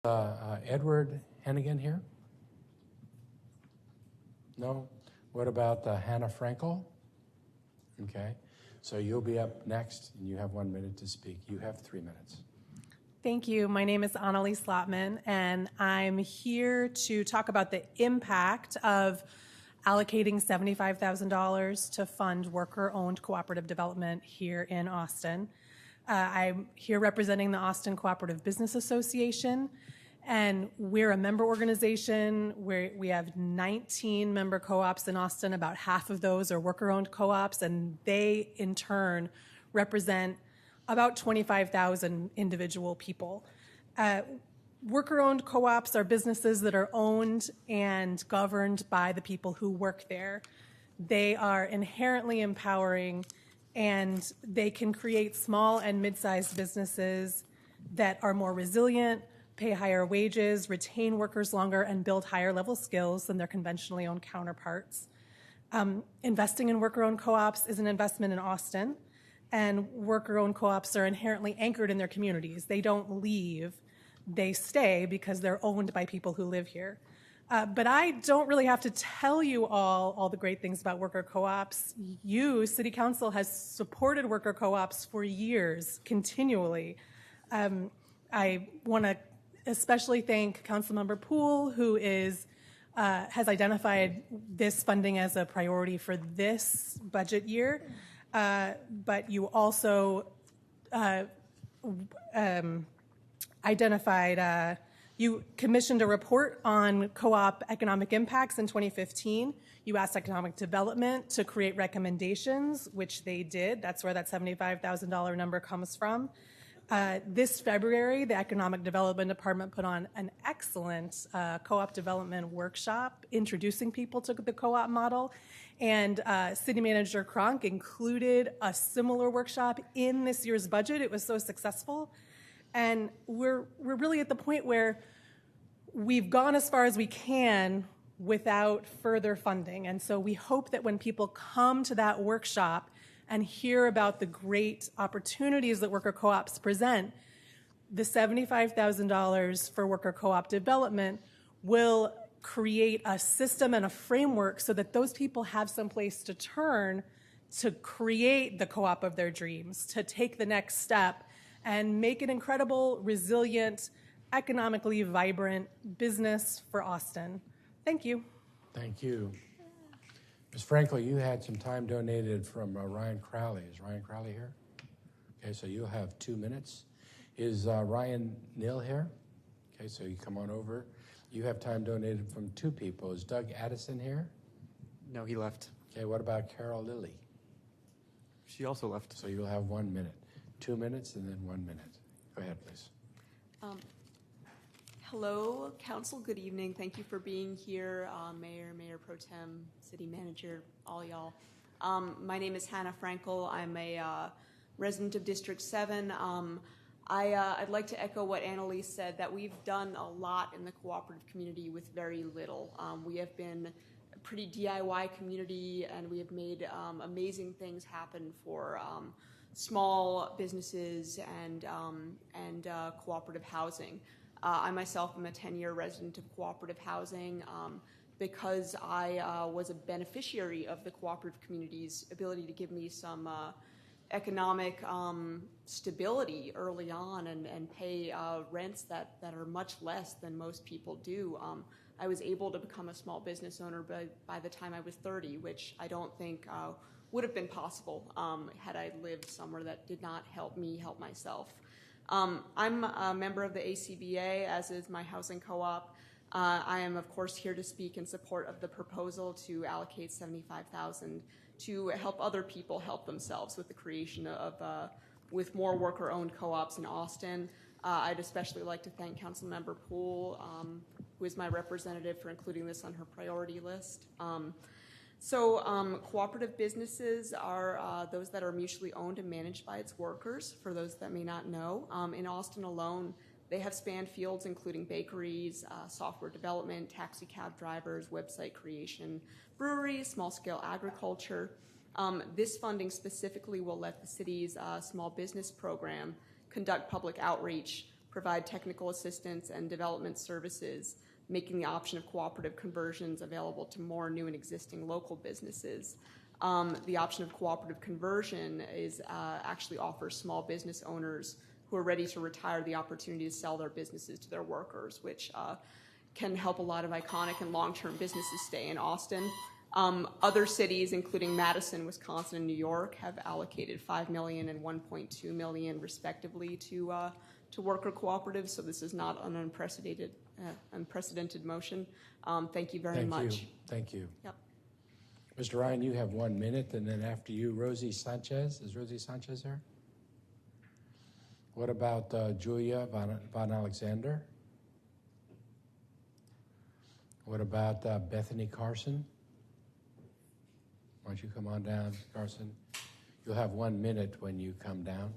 Edward Hennigan here? No? What about Hanna Frankel? Okay. So you'll be up next, and you have 1 minute to speak. You have 3 minutes. Thank you. My name is Annalisa Flatman, and I'm here to talk about the impact of allocating $75,000 to fund worker-owned cooperative development here in Austin. I'm here representing the Austin Cooperative Business Association, and we're a member organization where we have 19 member co-ops in Austin. About half of those are worker-owned co-ops, and they, in turn, represent about 25,000 individual people. Worker-owned co-ops are businesses that are owned and governed by the people who work there. They are inherently empowering, and they can create small and mid-sized businesses that are more resilient, pay higher wages, retain workers longer, and build higher level skills than their conventionally owned counterparts. Investing in worker-owned co-ops is an investment in Austin, and worker-owned co-ops are inherently anchored in their communities. They don't leave, they stay because they're owned by people who live here. But I don't really have to tell you all the great things about worker co-ops. You, City Council, has supported worker co-ops for years, continually. I want to especially thank Councilmember Poole, who has identified this funding as a priority for this budget year. But you also you commissioned a report on co-op economic impacts in 2015. You asked Economic Development to create recommendations, which they did. That's where that $75,000 number comes from. This February, the Economic Development Department put on an excellent co-op development workshop introducing people to the co-op model. And City Manager Cronk included a similar workshop in this year's budget. It was so successful. And we're really at the point where we've gone as far as we can without further funding. And so we hope that when people come to that workshop and hear about the great opportunities that worker co-ops present, the $75,000 for worker co-op development will create a system and a framework so that those people have some place to turn to create the co-op of their dreams, to take the next step and make an incredible, resilient, economically vibrant business for Austin. Thank you. Thank you. Ms. Frankel, you had some time donated from Ryan Crowley. Is Ryan Crowley here? Okay, so you'll have 2 minutes. Is Ryan Neal here? Okay, so you come on over. You have time donated from 2 people. Is Doug Addison here? No, he left. Okay, what about Carol Lilly? She also left. So you'll have 1 minute. 2 minutes and then 1 minute. Go ahead, please. Hello, Council. Good evening. Thank you for being here, Mayor Pro Tem, City Manager, all y'all. My name is Hanna Frankel. I'm a resident of District 7. I'd like to echo what Annalisa said, that we've done a lot in the cooperative community with very little. We have been a pretty DIY community, and we have made amazing things happen for small businesses and cooperative housing. I myself am a 10-year resident of cooperative housing because I was a beneficiary of the cooperative community's ability to give me some economic stability early on and pay rents that are much less than most people do. I was able to become a small business owner by the time I was 30, which I don't think would have been possible had I lived somewhere that did not help me help myself. I'm a member of the ACBA, as is my housing co-op. I am, of course, here to speak in support of the proposal to allocate $75,000 to help other people help themselves with the creation of with more worker-owned co-ops in Austin. I'd especially like to thank Councilmember Poole, who is my representative, for including this on her priority list. Cooperative businesses are those that are mutually owned and managed by its workers, for those that may not know. In Austin alone, they have spanned fields including bakeries, software development, taxi cab drivers, website creation, breweries, small-scale agriculture. This funding specifically will let the city's small business program conduct public outreach, provide technical assistance and development services, making the option of cooperative conversions available to more new and existing local businesses. The option of cooperative conversion is actually offers small business owners who are ready to retire the opportunity to sell their businesses to their workers, which can help a lot of iconic and long-term businesses stay in Austin. Other cities, including Madison, Wisconsin, and New York, have allocated $5 million and $1.2 million, respectively, to worker cooperatives. So this is not an unprecedented motion. Thank you very much. Thank you. Yep. Mr. Ryan, you have 1 minute, and then after you, Rosie Sanchez. Is Rosie Sanchez here? What about Julia Von Alexander? What about Bethany Carson? Why don't you come on down, Carson? You'll have 1 minute when you come down.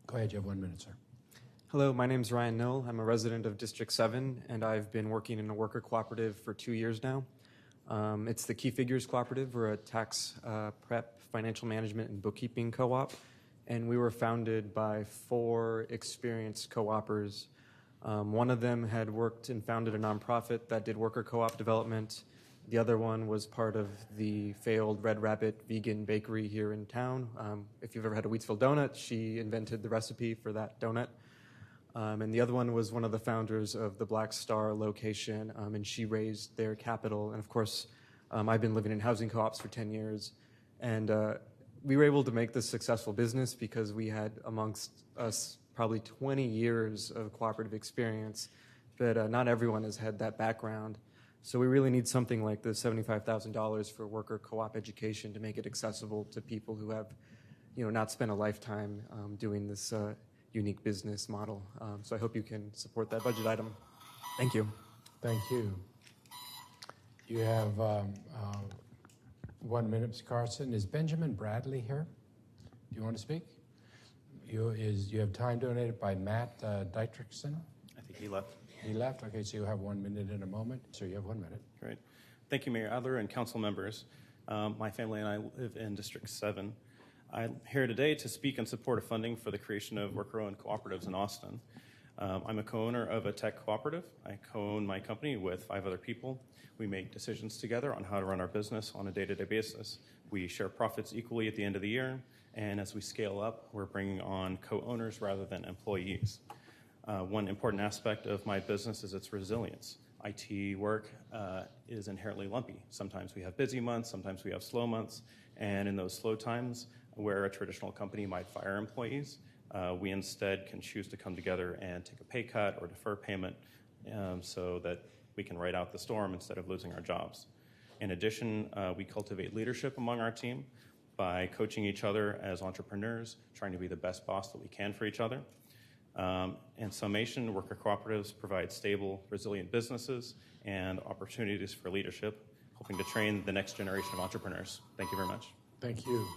Go ahead, you have 1 minute, sir. Hello, my name's Ryan Knoll. I'm a resident of District 7, and I've been working in a worker cooperative for 2 years now. It's the Key Figures Cooperative. We're a tax prep, financial management, and bookkeeping co-op, and we were founded by 4 experienced co-opers. One of them had worked and founded a nonprofit that did worker co-op development. The other one was part of the failed Red Rabbit vegan bakery here in town. If you've ever had a Wheatsville donut, she invented the recipe for that donut. And the other one was one of the founders of the Black Star location, and she raised their capital. And of course, I've been living in housing co-ops for 10 years. And we were able to make this successful business because we had amongst us probably 20 years of cooperative experience, but not everyone has had that background. So we really need something like the $75,000 for worker co-op education to make it accessible to people who have, not spent a lifetime doing this unique business model. So I hope you can support that budget item. Thank you. Thank you. You have 1 minute, Ms. Carson. Is Benjamin Bradley here? Do you want to speak? You have time donated by Matt Dietrichson. I think he left. He left? Okay, so you have 1 minute in a moment. So you have 1 minute. Great. Thank you, Mayor Adler and council members. My family and I live in District 7. I'm here today to speak in support of funding for the creation of worker-owned cooperatives in Austin. I'm a co-owner of a tech cooperative. I co-own my company with 5 other people. We make decisions together on how to run our business on a day-to-day basis. We share profits equally at the end of the year, and as we scale up, we're bringing on co-owners rather than employees. One important aspect of my business is its resilience. IT work is inherently lumpy. Sometimes we have busy months, sometimes we have slow months, and in those slow times, where a traditional company might fire employees, we instead can choose to come together and take a pay cut or defer payment so that we can ride out the storm instead of losing our jobs. In addition, we cultivate leadership among our team by coaching each other as entrepreneurs, trying to be the best boss that we can for each other. In summation, worker cooperatives provide stable, resilient businesses and opportunities for leadership, hoping to train the next generation of entrepreneurs. Thank you very much. Thank you.